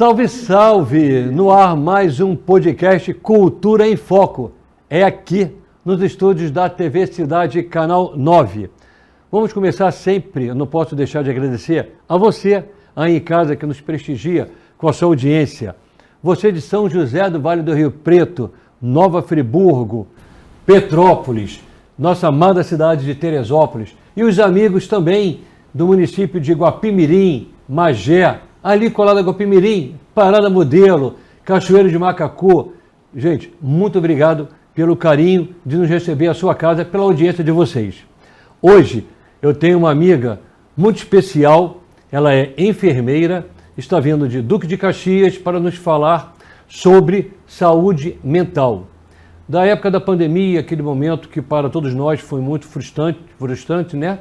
Salve, salve! No ar mais um podcast Cultura em Foco. É aqui nos estúdios da TV Cidade Canal 9. Vamos começar sempre, eu não posso deixar de agradecer a você aí em casa que nos prestigia com a sua audiência. Você de São José do Vale do Rio Preto, Nova Friburgo, Petrópolis, nossa amada cidade de Teresópolis e os amigos também do município de Guapimirim, Magé, ali colado a Guapimirim, Parada Modelo, Cachoeiro de Macacu. Gente, muito obrigado pelo carinho de nos receber à sua casa, pela audiência de vocês. Hoje eu tenho uma amiga muito especial, ela é enfermeira, está vindo de Duque de Caxias para nos falar sobre saúde mental. Da época da pandemia, aquele momento que para todos nós foi muito frustrante, né?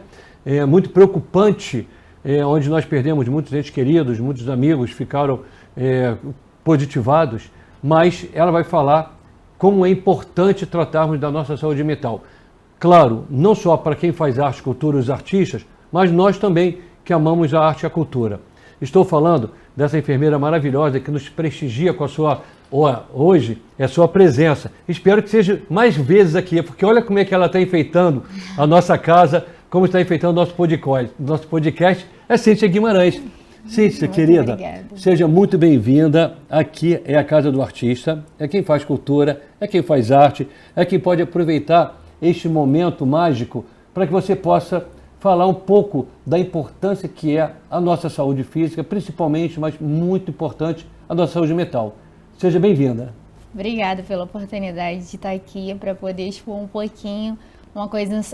Muito preocupante, onde nós perdemos muitos entes queridos, muitos amigos ficaram positivados, mas ela vai falar como é importante tratarmos da nossa saúde mental. Claro, não só para quem faz arte, cultura, os artistas, mas nós também que amamos a arte e a cultura. Estou falando dessa enfermeira maravilhosa que nos prestigia com a sua, hoje, é a sua presença. Espero que seja mais vezes aqui, porque olha como é que ela está enfeitando a nossa casa, como está enfeitando o nosso podcast. Nosso podcast é Cíntia Guimarães. Cíntia, querida, obrigada. Seja muito bem-vinda. Aqui é a Casa do Artista, é quem faz cultura, é quem faz arte, é quem pode aproveitar este momento mágico para que você possa falar um pouco da importância que é a nossa saúde física, principalmente, mas muito importante, a nossa saúde mental. Seja bem-vinda. Obrigada pela oportunidade de estar aqui para poder expor um pouquinho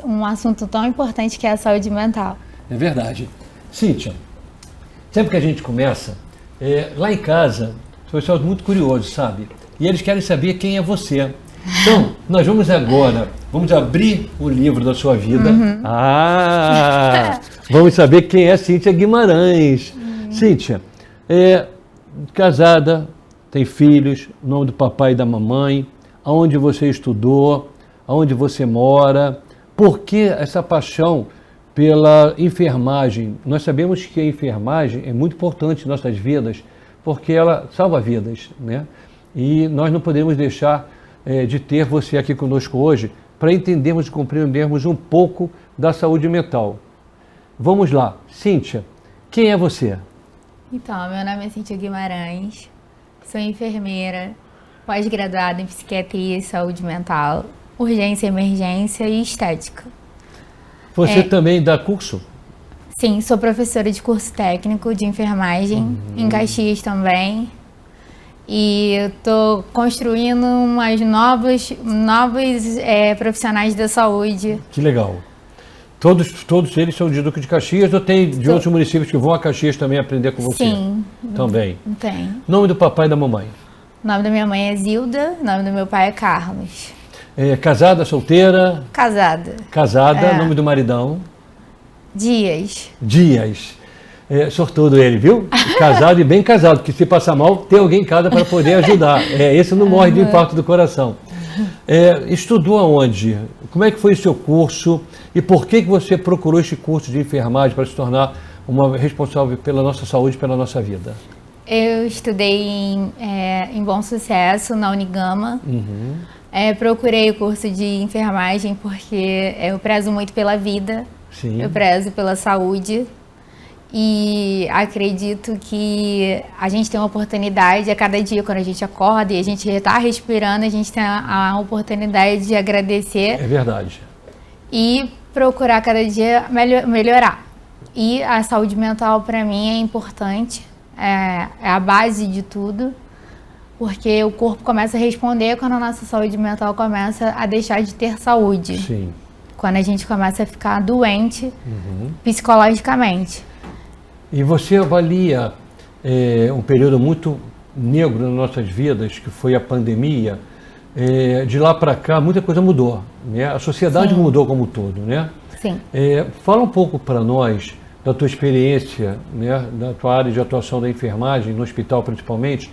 um assunto tão importante que é a saúde mental. É verdade. Cíntia, sempre que a gente começa, lá em casa, os pessoal muito curiosos, sabe? E eles querem saber quem é você. Então, nós vamos agora, vamos abrir o livro da sua vida. Uhum. Vamos saber quem é Cíntia Guimarães. Cíntia, casada, tem filhos, o nome do papai e da mamãe, aonde você estudou, aonde você mora, por que essa paixão pela enfermagem? Nós sabemos que a enfermagem é muito importante em nossas vidas, porque ela salva vidas, né? E nós não podemos deixar de ter você aqui conosco hoje para entendermos e compreendermos um pouco da saúde mental. Vamos lá. Cíntia, quem é você? Então, meu nome é Cíntia Guimarães, sou enfermeira, pós-graduada em psiquiatria e saúde mental, urgência, emergência e estética. Você também dá curso? Sim, sou professora de curso técnico de enfermagem, em Caxias também. E eu estou construindo umas novos profissionais da saúde. Que legal. Todos eles são de Duque de Caxias ou tem de outros municípios que vão a Caxias também aprender com você? Sim. Também. Tem. Nome do papai e da mamãe? O nome da minha mãe é Zilda, o nome do meu pai é Carlos. Casada, solteira? Casada. Casada, nome do maridão? Dias. Sortudo ele, viu? Casado e bem casado, porque se passar mal, tem alguém em casa para poder ajudar. Esse não morre de infarto do coração. Estudou aonde? Como é que foi o seu curso? E por que você procurou este curso de enfermagem para se tornar uma responsável pela nossa saúde, pela nossa vida? Eu estudei em Bom Sucesso, na Unigama. Uhum. Procurei o curso de enfermagem porque eu prezo muito pela vida. Sim. Eu prezo pela saúde. E acredito que a gente tem uma oportunidade a cada dia, quando a gente acorda e a gente está respirando, a gente tem a oportunidade de agradecer. É verdade. E procurar cada dia melhorar. E a saúde mental, para mim, é importante, é a base de tudo, porque o corpo começa a responder quando a nossa saúde mental começa a deixar de ter saúde. Sim. Quando a gente começa a ficar doente psicologicamente. E você avalia um período muito negro nas nossas vidas, que foi a pandemia. De lá para cá, muita coisa mudou, né? A sociedade Sim. mudou como um todo, né? Sim. Fala um pouco para nós da tua experiência, né? Da tua área de atuação da enfermagem, no hospital principalmente,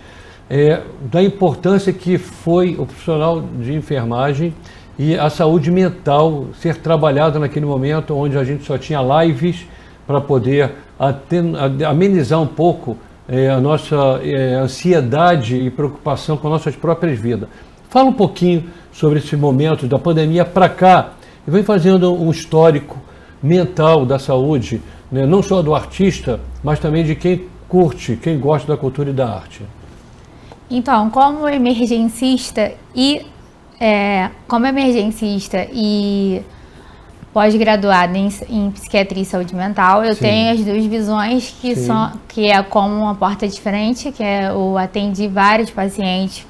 da importância que foi o profissional de enfermagem e a saúde mental ser trabalhada naquele momento onde a gente só tinha lives para poder amenizar um pouco a nossa ansiedade e preocupação com nossas próprias vidas. Fala um pouquinho sobre esse momento da pandemia para cá e vem fazendo um histórico mental da saúde, né? Não só do artista, mas também de quem curte, quem gosta da cultura e da arte. Então, como emergencista e pós-graduada em psiquiatria e saúde mental, eu tenho as duas visões que é como uma porta diferente, que eu atendi vários pacientes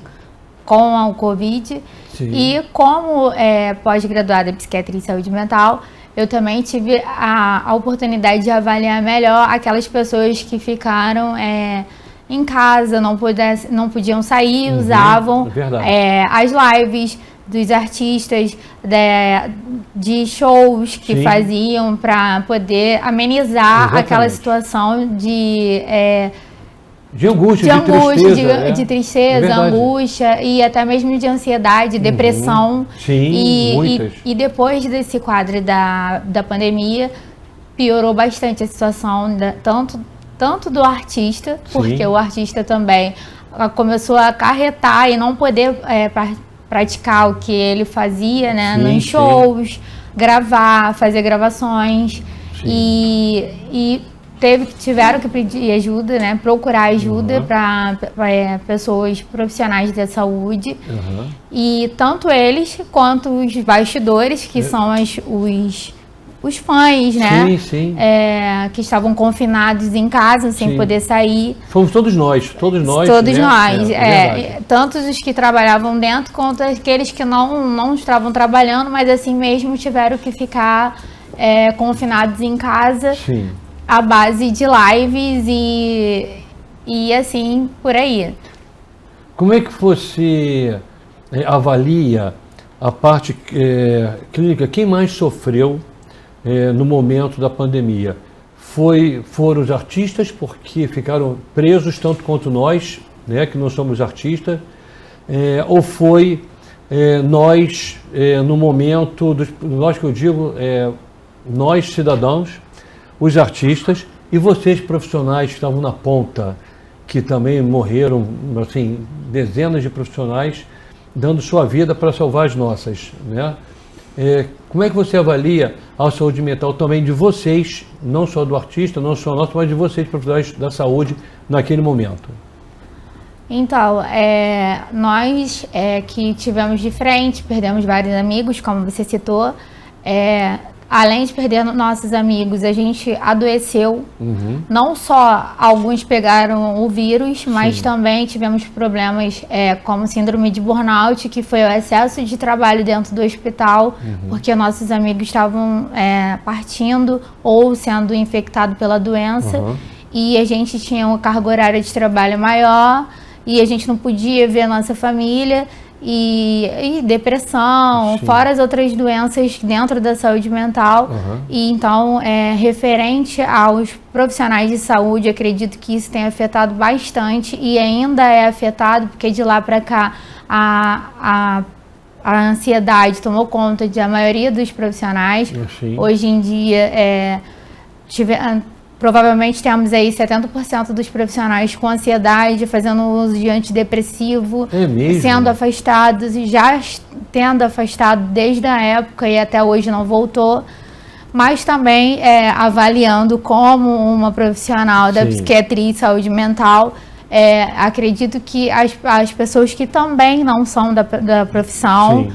com o Covid. E como pós-graduada em psiquiatria e saúde mental, eu também tive a oportunidade de avaliar melhor aquelas pessoas que ficaram em casa, não podiam sair, usavam as lives dos artistas, de shows que faziam para poder amenizar aquela situação de angústia, de tristeza, angústia e até mesmo de ansiedade, depressão. E depois desse quadro da pandemia, piorou bastante a situação tanto do artista, porque o artista também começou a acarretar e não poder praticar o que ele fazia, né, nos shows, fazer gravações e tiveram que pedir ajuda, né, procurar ajuda para pessoas profissionais da saúde. E tanto eles quanto os bastidores, que são os fãs, né? Que estavam confinados em casa, sem poder sair. Fomos todos nós. Todos nós, tanto os que trabalhavam dentro, quanto aqueles que não estavam trabalhando, mas assim mesmo tiveram que ficar confinados em casa, à base de lives e assim, por aí. Como é que você avalia a parte clínica? Quem mais sofreu no momento da pandemia? Foram os artistas, porque ficaram presos tanto quanto nós, né, que não somos artistas, ou foi nós, no momento, nós que eu digo, nós cidadãos, os artistas e vocês profissionais que estavam na ponta, que também morreram, assim, dezenas de profissionais dando sua vida para salvar as nossas, né? Como é que você avalia a saúde mental também de vocês, não só do artista, não só nosso, mas de vocês, profissionais da saúde, naquele momento? Então, nós que tivemos de frente, perdemos vários amigos, como você citou, além de perder nossos amigos, a gente adoeceu. Não só alguns pegaram o vírus, mas também tivemos problemas como síndrome de burnout, que foi o excesso de trabalho dentro do hospital, porque nossos amigos estavam partindo ou sendo infectados pela doença. E a gente tinha uma carga horária de trabalho maior e a gente não podia ver a nossa família. E depressão, fora as outras doenças dentro da saúde mental. E então, referente aos profissionais de saúde, acredito que isso tem afetado bastante e ainda é afetado, porque de lá para cá a ansiedade tomou conta da maioria dos profissionais. Hoje em dia, provavelmente temos aí 70% dos profissionais com ansiedade, fazendo uso de antidepressivo, sendo afastados e já tendo afastado desde a época e até hoje não voltou. Mas também avaliando como uma profissional da psiquiatria e saúde mental, acredito que as pessoas que também não são da profissão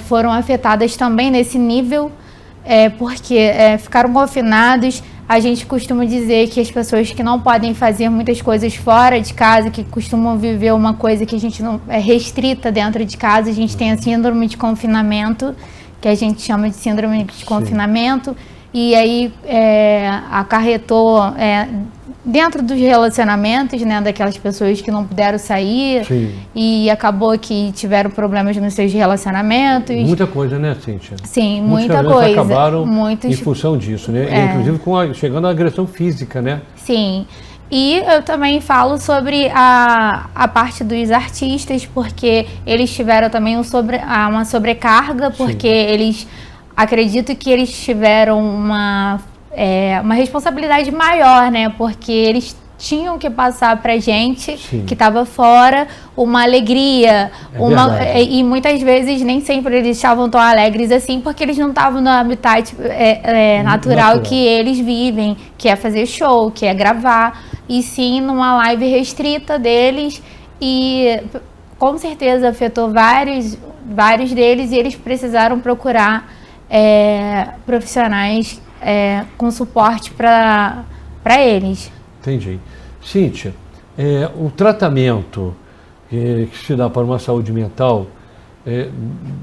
foram afetadas também nesse nível, porque ficaram confinados. A gente costuma dizer que as pessoas que não podem fazer muitas coisas fora de casa, que costumam viver uma coisa que a gente não é restrita dentro de casa, a gente tem a síndrome de confinamento, que a gente chama de síndrome de confinamento, e aí acarretou dentro dos relacionamentos, né, daquelas pessoas que não puderam sair e acabou que tiveram problemas nos seus relacionamentos. Muita coisa, né, Cíntia? Sim, muita coisa. Acabaram em função disso, né? Inclusive chegando à agressão física, né? Sim. E eu também falo sobre a parte dos artistas, porque eles tiveram também uma sobrecarga, porque acredito que eles tiveram uma responsabilidade maior, né? Porque eles tinham que passar pra gente, sim, que estava fora, uma alegria, e muitas vezes nem sempre eles estavam tão alegres assim, porque eles não estavam no habitat natural que eles vivem, que é fazer show, que é gravar, e sim numa live restrita deles, e com certeza afetou vários deles, e eles precisaram procurar profissionais com suporte para eles. Entendi. Cíntia, o tratamento que se dá para uma saúde mental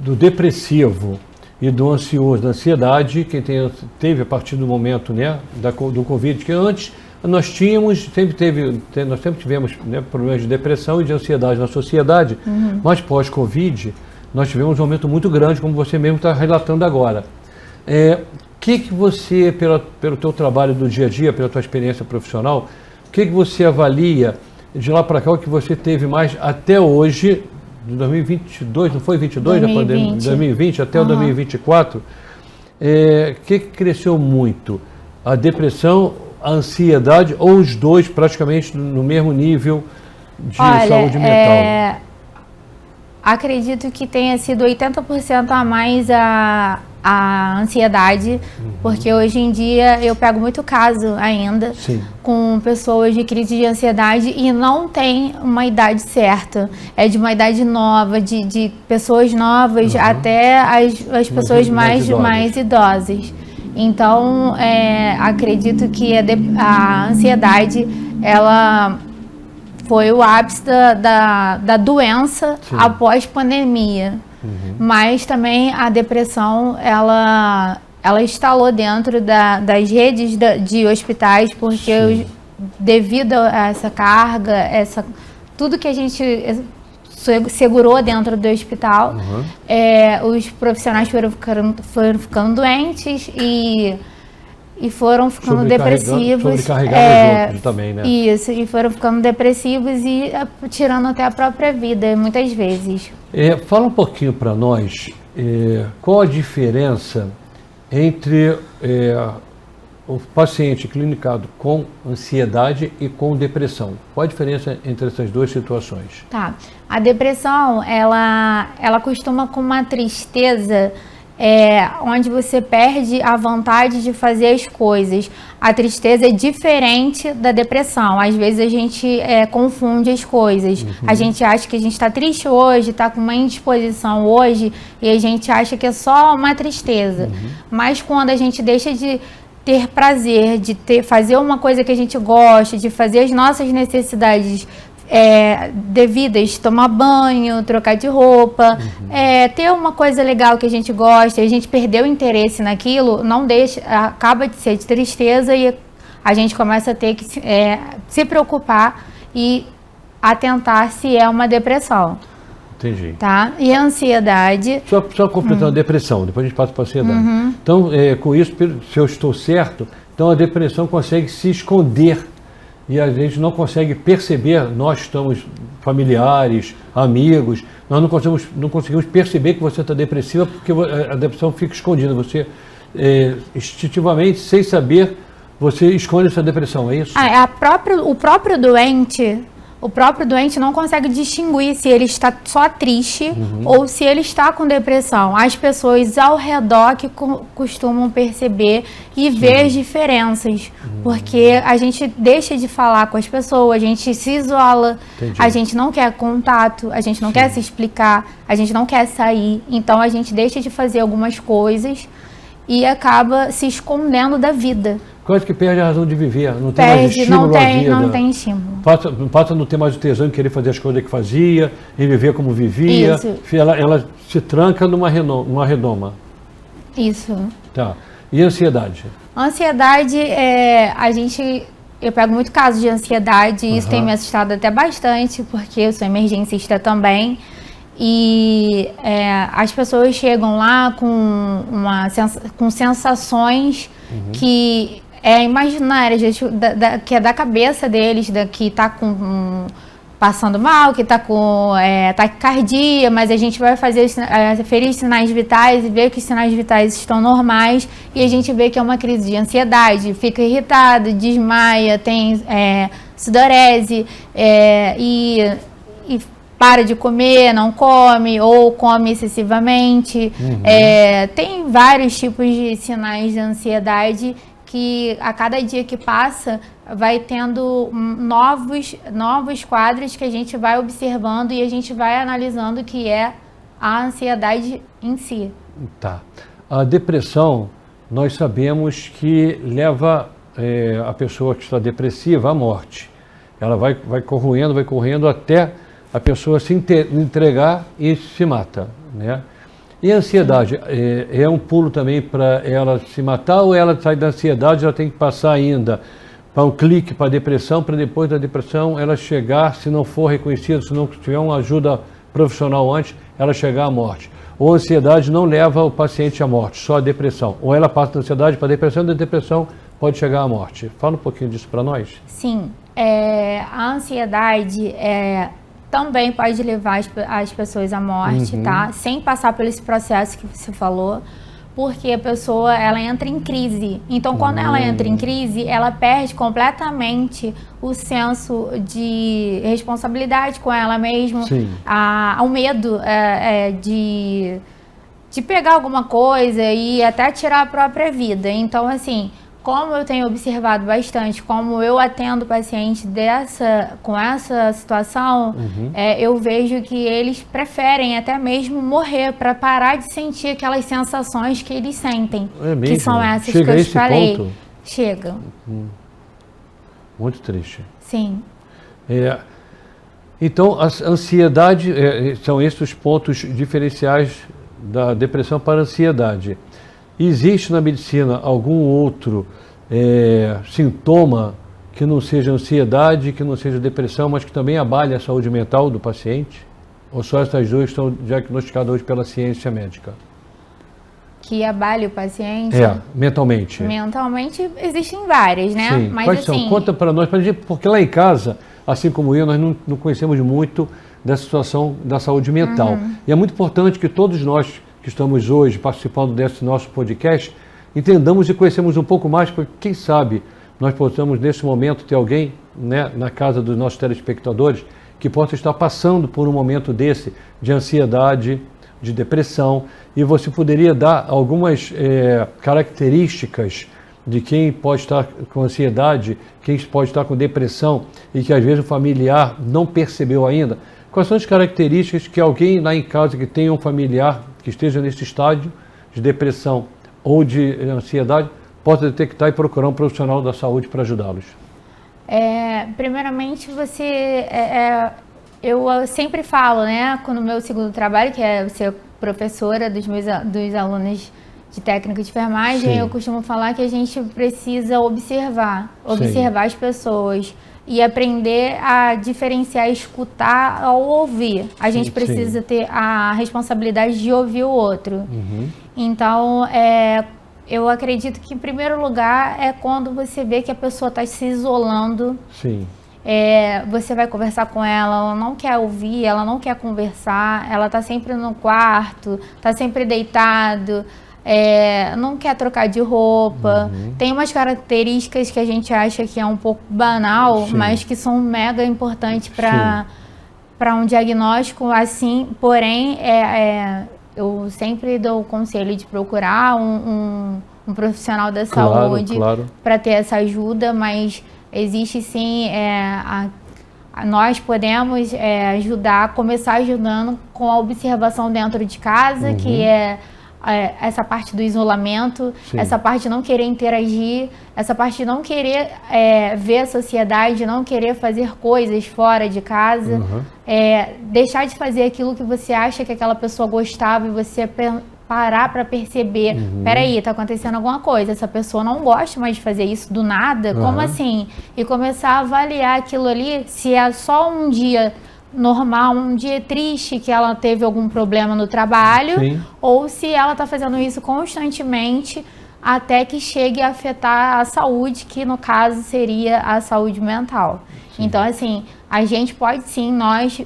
do depressivo e do ansioso, da ansiedade, quem teve a partir do momento, né, do Covid, que antes nós sempre tivemos, né, problemas de depressão e de ansiedade na sociedade, mas pós-Covid nós tivemos um aumento muito grande, como você mesmo está relatando agora. Que você, pelo teu trabalho do dia a dia, pela tua experiência profissional, o que você avalia de lá para cá, o que você teve mais até hoje, de 2022, não foi 22, 2020. A pandemia, 2020 até o 2024, que cresceu muito? A depressão, a ansiedade, ou os dois praticamente no mesmo nível de saúde mental? Acredito que tenha sido 80% a mais a ansiedade, porque hoje em dia eu pego muito caso ainda, sim, com pessoas de crise de ansiedade e não tem uma idade certa. É de uma idade nova, de pessoas novas até as pessoas mais idosas. Então, acredito que a ansiedade, ela foi o ápice da doença, sim, após pandemia. Mas também a depressão, ela instalou dentro das redes de hospitais, porque devido a essa carga, tudo que a gente segurou dentro do hospital, os profissionais foram ficando doentes e foram ficando depressivos. Sobrecarregados os outros também, né? Isso, e foram ficando depressivos e tirando até a própria vida, muitas vezes. Fala um pouquinho para nós, qual a diferença entre o paciente clinicado com ansiedade e com depressão? Qual a diferença entre essas duas situações? Tá, a depressão, ela costuma com uma tristeza, onde você perde a vontade de fazer as coisas. A tristeza é diferente da depressão. Às vezes a gente confunde as coisas. A gente acha que a gente está triste hoje, está com uma indisposição hoje, e a gente acha que é só uma tristeza. Mas quando a gente deixa de ter prazer, de fazer uma coisa que a gente gosta, de fazer as nossas necessidades devidas, tomar banho, trocar de roupa, ter uma coisa legal que a gente gosta, a gente perdeu o interesse naquilo, acaba de ser de tristeza e a gente começa a ter que se preocupar e atentar se é uma depressão. Entendi. Tá? E a ansiedade... Só completando a depressão, depois a gente passa para a ansiedade. Então, com isso, se eu estou certo, então a depressão consegue se esconder e a gente não consegue perceber, nós estamos familiares, amigos, nós não conseguimos perceber que você está depressiva porque a depressão fica escondida. Você, instintivamente, sem saber, você esconde essa depressão, é isso? O próprio doente não consegue distinguir se ele está só triste ou se ele está com depressão. As pessoas ao redor que costumam perceber e ver as diferenças, porque a gente deixa de falar com as pessoas, a gente se isola, a gente não quer contato, a gente não quer se explicar, a gente não quer sair, então a gente deixa de fazer algumas coisas e acaba se escondendo da vida. Quase que perde a razão de viver, não tem mais estímulo à vida. Não tem estímulo. Passa a não ter mais o tesão em querer fazer as coisas que fazia, em viver como vivia. Isso. Ela se tranca numa redoma. Isso. Tá. E a ansiedade? A ansiedade, eu pego muito caso de ansiedade, e isso tem me assustado até bastante, porque eu sou emergencista também. E as pessoas chegam lá com sensações que imaginárias, que é da cabeça deles, que está passando mal, que está com taquicardia, mas a gente vai fazer ferir os sinais vitais e ver que os sinais vitais estão normais e a gente vê que é uma crise de ansiedade, fica irritado, desmaia, tem sudorese e para de comer, não come ou come excessivamente. Tem vários tipos de sinais de ansiedade que a cada dia que passa vai tendo novos quadros que a gente vai observando e a gente vai analisando que é a ansiedade em si. Tá. A depressão, nós sabemos que leva a pessoa que está depressiva à morte. Ela vai corroendo até a pessoa se entregar e se mata, né? E a ansiedade, é um pulo também para ela se matar ou ela sai da ansiedade, ela tem que passar ainda para um clique para a depressão, para depois da depressão ela chegar, se não for reconhecida, se não tiver uma ajuda profissional antes, ela chegar à morte. Ou a ansiedade não leva o paciente à morte, só a depressão. Ou ela passa da ansiedade para a depressão e da depressão pode chegar à morte. Fala um pouquinho disso para nós. Sim, a ansiedade também pode levar as pessoas à morte, tá? Sem passar por esse processo que você falou, porque a pessoa, ela entra em crise. Então, quando ela entra em crise, ela perde completamente o senso de responsabilidade com ela mesma, o medo de pegar alguma coisa e até tirar a própria vida. Então, assim, como eu tenho observado bastante, como eu atendo pacientes com essa situação, eu vejo que eles preferem até mesmo morrer para parar de sentir aquelas sensações que eles sentem, que são essas que eu te falei. Ponto? Chega. Muito triste. Sim. Então, a ansiedade, são esses os pontos diferenciais da depressão para a ansiedade. Existe na medicina algum outro sintoma que não seja ansiedade, que não seja depressão, mas que também abale a saúde mental do paciente? Ou só essas duas estão diagnosticadas hoje pela ciência médica? Que abale o paciente? Mentalmente. Mentalmente existem várias, né? Sim. Mas, quais são? Conta para nós, porque lá em casa, assim como eu, nós não conhecemos muito dessa situação da saúde mental. E é muito importante que todos nós que estamos hoje participando desse nosso podcast, entendamos e conhecemos um pouco mais, porque quem sabe nós possamos nesse momento ter alguém, né, na casa dos nossos telespectadores que possa estar passando por um momento desse de ansiedade, de depressão, e você poderia dar algumas características de quem pode estar com ansiedade, quem pode estar com depressão e que às vezes o familiar não percebeu ainda. Quais são as características que alguém lá em casa que tenha um familiar que esteja nesse estágio de depressão ou de ansiedade possa detectar e procurar um profissional da saúde para ajudá-los? Primeiramente, eu sempre falo, né, no meu segundo trabalho, que é ser professora dos alunos de técnica de enfermagem, eu costumo falar que a gente precisa observar as pessoas e aprender a diferenciar, escutar ou ouvir. A gente precisa ter a responsabilidade de ouvir o outro. Então, eu acredito que, em primeiro lugar, é quando você vê que a pessoa está se isolando. Você vai conversar com ela não quer ouvir, ela não quer conversar, ela está sempre no quarto, está sempre deitado, não quer trocar de roupa. Tem umas características que a gente acha que é um pouco banal, mas que são mega importantes para um diagnóstico assim. Porém, eu sempre dou o conselho de procurar um profissional da saúde para ter essa ajuda, mas existe sim, nós podemos ajudar, começar ajudando com a observação dentro de casa, que essa parte do isolamento, essa parte de não querer interagir, essa parte de não querer ver a sociedade, não querer fazer coisas fora de casa, deixar de fazer aquilo que você acha que aquela pessoa gostava e você parar para perceber, peraí, tá acontecendo alguma coisa, essa pessoa não gosta mais de fazer isso do nada, como assim? E começar a avaliar aquilo ali, se é só um dia normal, um dia triste que ela teve algum problema no trabalho, ou se ela está fazendo isso constantemente até que chegue a afetar a saúde, que no caso seria a saúde mental. Então, assim, a gente pode sim, nós,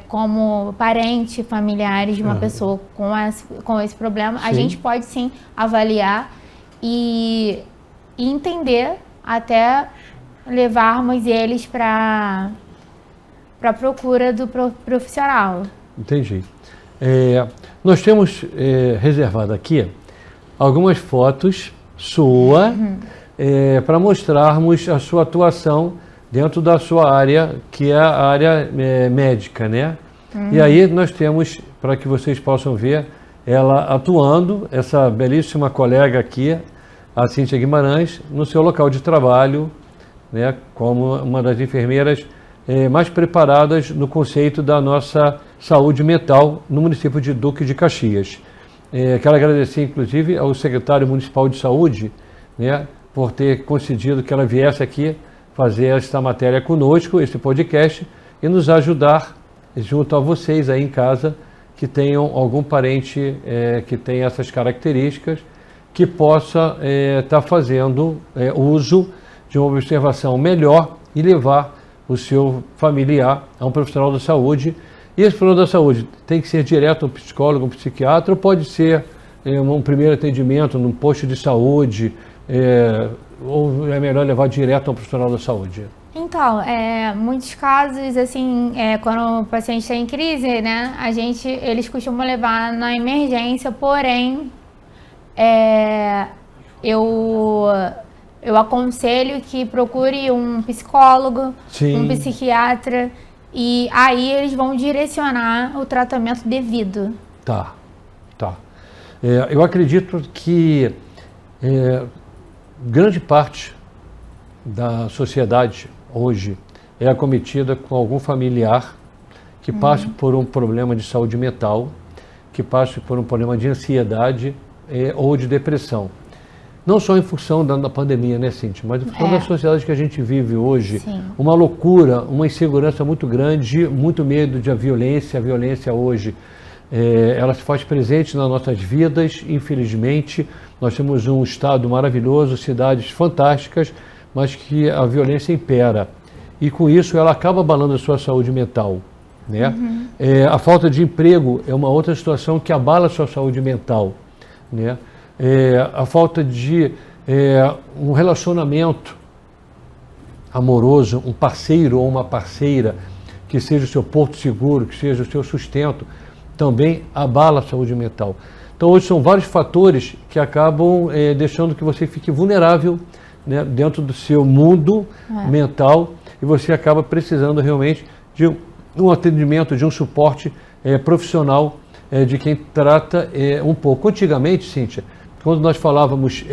como parente, familiares de uma pessoa com esse problema, a gente pode sim avaliar e entender até levarmos eles para a procura do profissional. Entendi. Nós temos reservado aqui algumas fotos sua para mostrarmos a sua atuação dentro da sua área, que é a área médica, né? E aí nós temos, para que vocês possam ver, ela atuando, essa belíssima colega aqui, a Cíntia Guimarães, no seu local de trabalho, né, como uma das enfermeiras mais preparadas no conceito da nossa saúde mental no município de Duque de Caxias. Quero agradecer, inclusive, ao secretário municipal de saúde, né, por ter concedido que ela viesse aqui fazer esta matéria conosco, esse podcast, e nos ajudar junto a vocês aí em casa que tenham algum parente que tenha essas características, que possa estar fazendo uso de uma observação melhor e levar o seu familiar a um profissional da saúde. E esse profissional da saúde tem que ser direto um psicólogo, um psiquiatra, ou pode ser um primeiro atendimento num posto de saúde, ou é melhor levar direto a um profissional da saúde? Então, muitos casos, assim, quando o paciente está em crise, né, eles costumam levar na emergência, porém, eu aconselho que procure um psicólogo, um psiquiatra, e aí eles vão direcionar o tratamento devido. Tá. Eu acredito que grande parte da sociedade hoje é acometida com algum familiar que passe por um problema de saúde mental, que passe por um problema de ansiedade ou de depressão. Não só em função da pandemia, né, Cíntia, mas em função da sociedade que a gente vive hoje. Sim. Uma loucura, uma insegurança muito grande, muito medo de a violência hoje, ela se faz presente nas nossas vidas, infelizmente. Nós temos um estado maravilhoso, cidades fantásticas, mas que a violência impera. E com isso ela acaba abalando a sua saúde mental, né? A falta de emprego é uma outra situação que abala a sua saúde mental, né? A falta de um relacionamento amoroso, um parceiro ou uma parceira que seja o seu porto seguro, que seja o seu sustento, também abala a saúde mental. Então hoje são vários fatores que acabam deixando que você fique vulnerável, né, dentro do seu mundo mental, e você acaba precisando realmente de um atendimento, de um suporte profissional de quem trata um pouco. Antigamente, Cíntia, quando nós falávamos,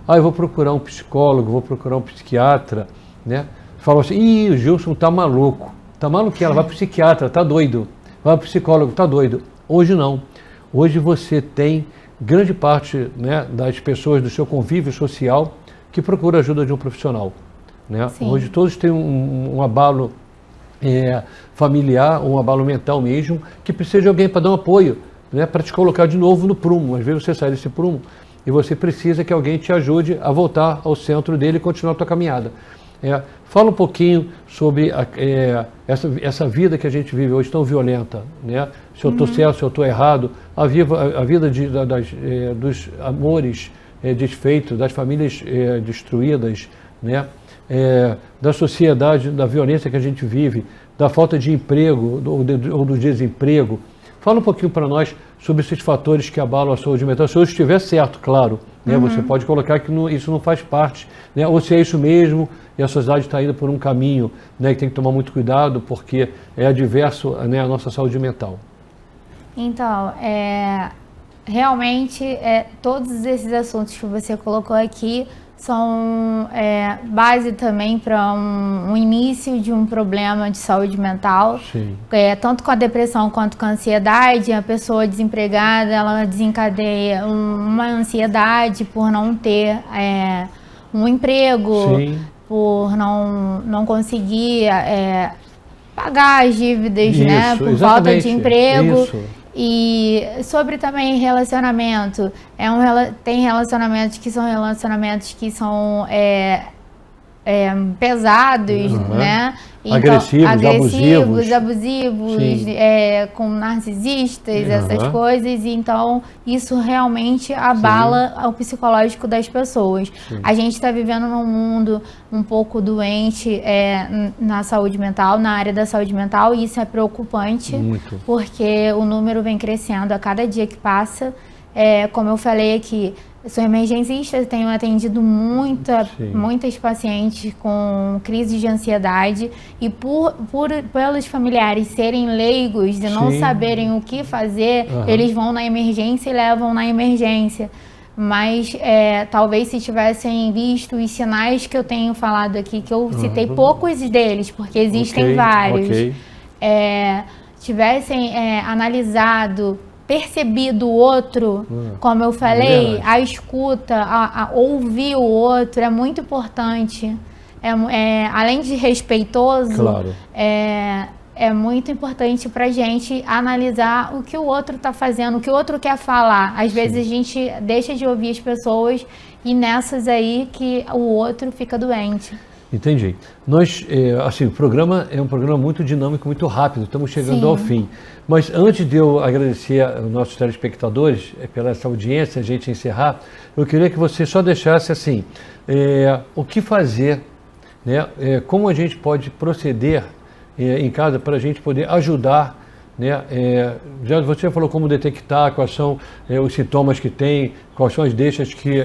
eu vou procurar um psicólogo, vou procurar um psiquiatra, né? Falava assim, o Gilson tá maluco. Tá maluquinho, vai pro psiquiatra, tá doido. Vai pro psicólogo, tá doido. Hoje não. Hoje você tem grande parte, né, das pessoas do seu convívio social que procura ajuda de um profissional, né? Hoje todos têm um abalo familiar, um abalo mental mesmo, que precisa de alguém para dar um apoio, né, para te colocar de novo no prumo. Às vezes você sai desse prumo e você precisa que alguém te ajude a voltar ao centro dele e continuar a tua caminhada. Fala um pouquinho sobre essa vida que a gente vive hoje tão violenta, né? Se eu estou certo, se eu estou errado, a vida dos amores desfeitos, das famílias destruídas, né? Da sociedade, da violência que a gente vive, da falta de emprego ou do desemprego. Fala um pouquinho para nós sobre esses fatores que abalam a saúde mental. Se eu estiver certo, claro, né, você pode colocar que isso não faz parte, né, ou se é isso mesmo e a sociedade está indo por um caminho, né, que tem que tomar muito cuidado porque é adverso, né, à nossa saúde mental. Então, realmente, todos esses assuntos que você colocou aqui são base também para um início de um problema de saúde mental. Sim. Tanto com a depressão quanto com a ansiedade. A pessoa desempregada, ela desencadeia uma ansiedade por não ter um emprego. Sim. Por não conseguir pagar as dívidas, isso, né, por falta de emprego. Isso. E sobre também relacionamento, tem relacionamentos que são pesados, né? Então, agressivos, abusivos, com narcisistas, essas coisas. Então, isso realmente abala o psicológico das pessoas. Sim. A gente está vivendo num mundo um pouco doente na saúde mental, na área da saúde mental, e isso é preocupante, porque o número vem crescendo a cada dia que passa. Como eu falei aqui, eu sou emergencista, tenho atendido muitas pacientes com crises de ansiedade, e pelos familiares serem leigos e não saberem o que fazer, eles vão na emergência e levam na emergência. Mas talvez se tivessem visto os sinais que eu tenho falado aqui, que eu citei poucos deles, porque existem vários, tivessem analisado, percebido o outro, como eu falei, a escuta, a ouvir o outro é muito importante. Além de respeitoso, é muito importante para a gente analisar o que o outro está fazendo, o que o outro quer falar. Às vezes a gente deixa de ouvir as pessoas, e nessas aí que o outro fica doente. Entendi. Nós, assim, o programa é um programa muito dinâmico, muito rápido, estamos chegando ao fim. Mas antes de eu agradecer aos nossos telespectadores pela essa audiência, a gente encerrar, eu queria que você só deixasse assim, o que fazer, né? Como a gente pode proceder em casa para a gente poder ajudar, né? Já você falou como detectar, quais são os sintomas que tem, quais são as deixas que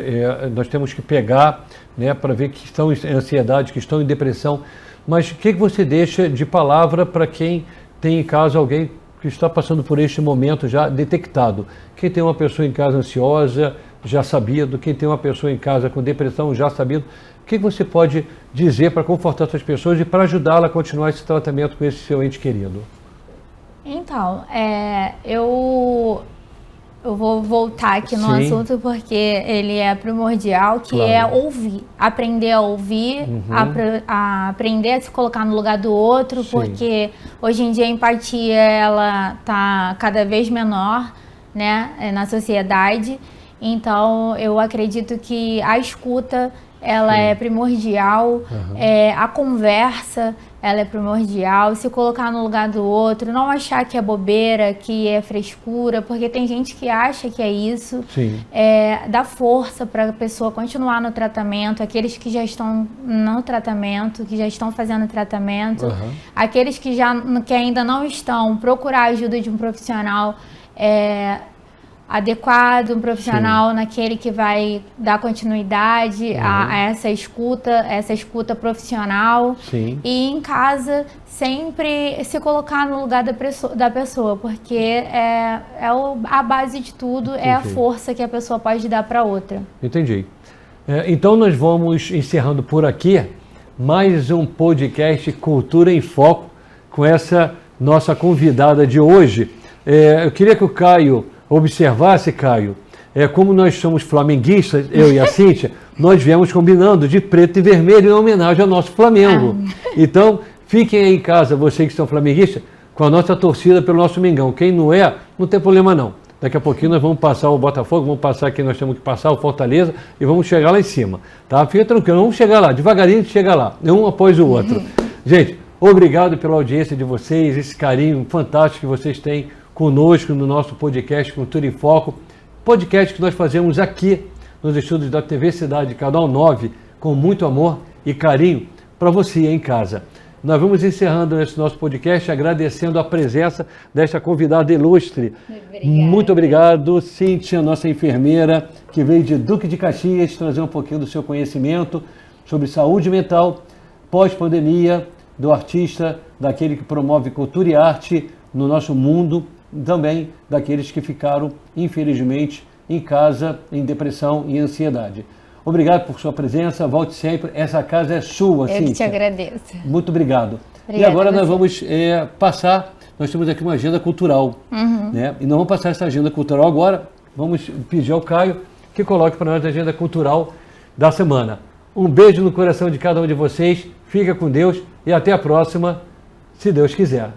nós temos que pegar, né, para ver que estão em ansiedade, que estão em depressão. Mas o que você deixa de palavra para quem tem em casa alguém que está passando por este momento já detectado? Quem tem uma pessoa em casa ansiosa, já sabido. Quem tem uma pessoa em casa com depressão, já sabido. O que você pode dizer para confortar essas pessoas e para ajudá-la a continuar esse tratamento com esse seu ente querido? Então, eu vou voltar aqui no assunto, porque ele é primordial, que é ouvir. Aprender a ouvir, a aprender a se colocar no lugar do outro, porque hoje em dia a empatia, ela tá cada vez menor, né, na sociedade. Então, eu acredito que a escuta, ela é primordial, a conversa, ela é primordial, se colocar no lugar do outro, não achar que é bobeira, que é frescura, porque tem gente que acha que é isso. Dar força para a pessoa continuar no tratamento, aqueles que já estão no tratamento, que já estão fazendo tratamento, aqueles que ainda não estão, procurar a ajuda de um profissional adequado, um profissional naquele que vai dar continuidade a essa escuta profissional. E em casa sempre se colocar no lugar da pessoa, porque a base de tudo, é a força que a pessoa pode dar para outra. Entendi. Então nós vamos encerrando por aqui mais um podcast Cultura em Foco com essa nossa convidada de hoje. Eu queria que o Caio observasse, Caio, como nós somos flamenguistas, eu e a Cíntia, nós viemos combinando de preto e vermelho em homenagem ao nosso Flamengo. Então, fiquem aí em casa, vocês que são flamenguistas, com a nossa torcida pelo nosso Mengão. Quem não tem problema não. Daqui a pouquinho nós vamos passar o Botafogo, vamos passar quem nós temos que passar, o Fortaleza, e vamos chegar lá em cima. Tá? Fica tranquilo, vamos chegar lá, devagarinho a gente chega lá, um após o outro. Gente, obrigado pela audiência de vocês, esse carinho fantástico que vocês têm conosco no nosso podcast Cultura em Foco, podcast que nós fazemos aqui nos estúdios da TV Cidade, Canal 9, com muito amor e carinho para você aí em casa. Nós vamos encerrando esse nosso podcast agradecendo a presença desta convidada ilustre. Muito obrigado, Cíntia, nossa enfermeira, que veio de Duque de Caxias trazer um pouquinho do seu conhecimento sobre saúde mental, pós-pandemia, do artista, daquele que promove cultura e arte no nosso mundo, também daqueles que ficaram, infelizmente, em casa, em depressão e ansiedade. Obrigado por sua presença, volte sempre, essa casa é sua, Cíntia. Eu que te agradeço. Muito obrigado. Obrigada, e agora nós vamos passar, nós temos aqui uma agenda cultural, né? E nós vamos passar essa agenda cultural agora, vamos pedir ao Caio que coloque para nós a agenda cultural da semana. Um beijo no coração de cada um de vocês, fica com Deus e até a próxima, se Deus quiser.